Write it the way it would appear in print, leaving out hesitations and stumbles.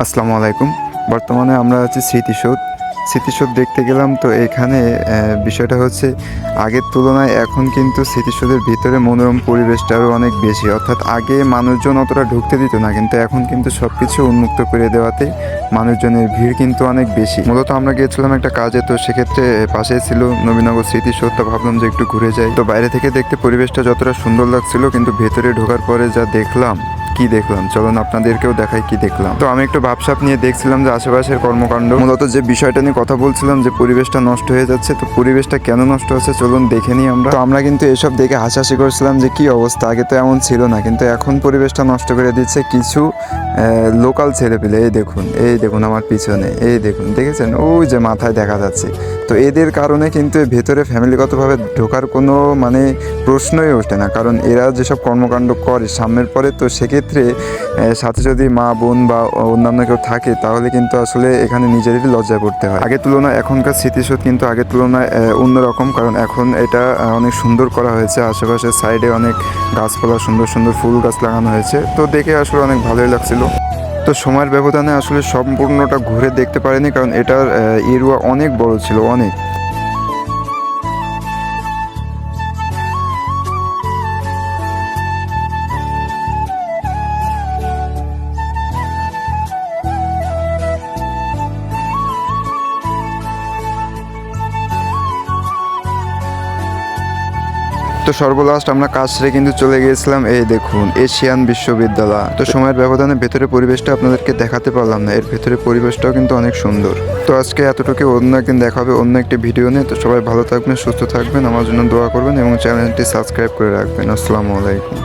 আসসালামু আলাইকুম। বর্তমানে আমরা আছি স্মৃতিসৌধ দেখতে গেলাম। তো এখানে বিষয়টা হচ্ছে আগের তুলনায় এখন কিন্তু স্মৃতিসৌধের ভিতরে মনোরম পরিবেশটা আরও অনেক বেশি। অর্থাৎ আগে মানুষজন অতটা ঢুকতে দিত না, কিন্তু এখন কিন্তু সব কিছু উন্মুক্ত করে দেওয়াতে মানুষজনের ভিড় কিন্তু অনেক বেশি। মূলত আমরা গিয়েছিলাম একটা কাজে, তো সেক্ষেত্রে পাশেই ছিল নবীনগর স্মৃতিসৌধ। তো ভাবলাম যে একটু ঘুরে যাই। তো বাইরে থেকে দেখতে পরিবেশটা যতটা সুন্দর লাগছিল, কিন্তু ভেতরে ঢোকার পরে যা দেখলাম, চলুন আপনাদেরকেও দেখাই কি দেখলাম। তো আমি একটু ভাবসাব নিয়ে দেখছিলাম যে আশেপাশের কর্মকাণ্ড, মূলত যে বিষয়টা নিয়ে কথা বলছিলাম যে পরিবেশটা নষ্ট হয়ে যাচ্ছে। তো পরিবেশটা কেন নষ্ট হচ্ছে চলুন দেখে নিই আমরা। তো আমরা কিন্তু এসব দেখে হাসাহাসি করছিলাম যে কি অবস্থা, আগে তো এমন ছিল না, কিন্তু এখন পরিবেশটা নষ্ট করে দিচ্ছে কিছু লোকাল ছেলেপিলে। এই দেখুন আমার পিছনে, এই দেখুন, দেখেছেন ওই যে মাথায় দেখা যাচ্ছে। তো এদের কারণে কিন্তু ভেতরে ফ্যামিলিগতভাবে ঢোকার কোনো প্রশ্নই ওঠে না, কারণ এরা যেসব কর্মকাণ্ড করে সামনের পরে, তো সেক্ষেত্রে সাথে যদি মা বোন বা অন্যান্য কেউ থাকে তাহলে কিন্তু আসলে এখানে নিজেদেরই লজ্জায় পড়তে হয়। আগের তুলনায় এখনকার স্মৃতিসৌধ কিন্তু আগের তুলনায় অন্যরকম, কারণ এখন এটা অনেক সুন্দর করা হয়েছে। আশেপাশের সাইডে অনেক গাছপালা, সুন্দর সুন্দর ফুল গাছ লাগানো হয়েছে। তো দেখে আসলে অনেক ভালোই লাগছিল। তো সময়ের ব্যবধানে আসলে সম্পূর্ণটা ঘুরে দেখতে পারিনি, কারণ এটার এরিয়া অনেক বড় ছিল, অনেক। তো সর্বলাস্ট আমরা কাজ সেরে কিন্তু চলে গিয়েছিলাম, এই দেখুন, এশিয়ান বিশ্ববিদ্যালয়। তো সময়ের ব্যবধানে ভেতরে পরিবেশটা আপনাদেরকে দেখাতে পারলাম না, এর ভেতরে পরিবেশটাও কিন্তু অনেক সুন্দর। তো আজকে এতটুকু, অন্য একদিন দেখা হবে অন্য একটি ভিডিও নিয়ে। তো সবাই ভালো থাকবেন, সুস্থ থাকবেন, আমার জন্য দোয়া করবেন এবং চ্যানেলটি সাবস্ক্রাইব করে রাখবেন। আসসালামু আলাইকুম।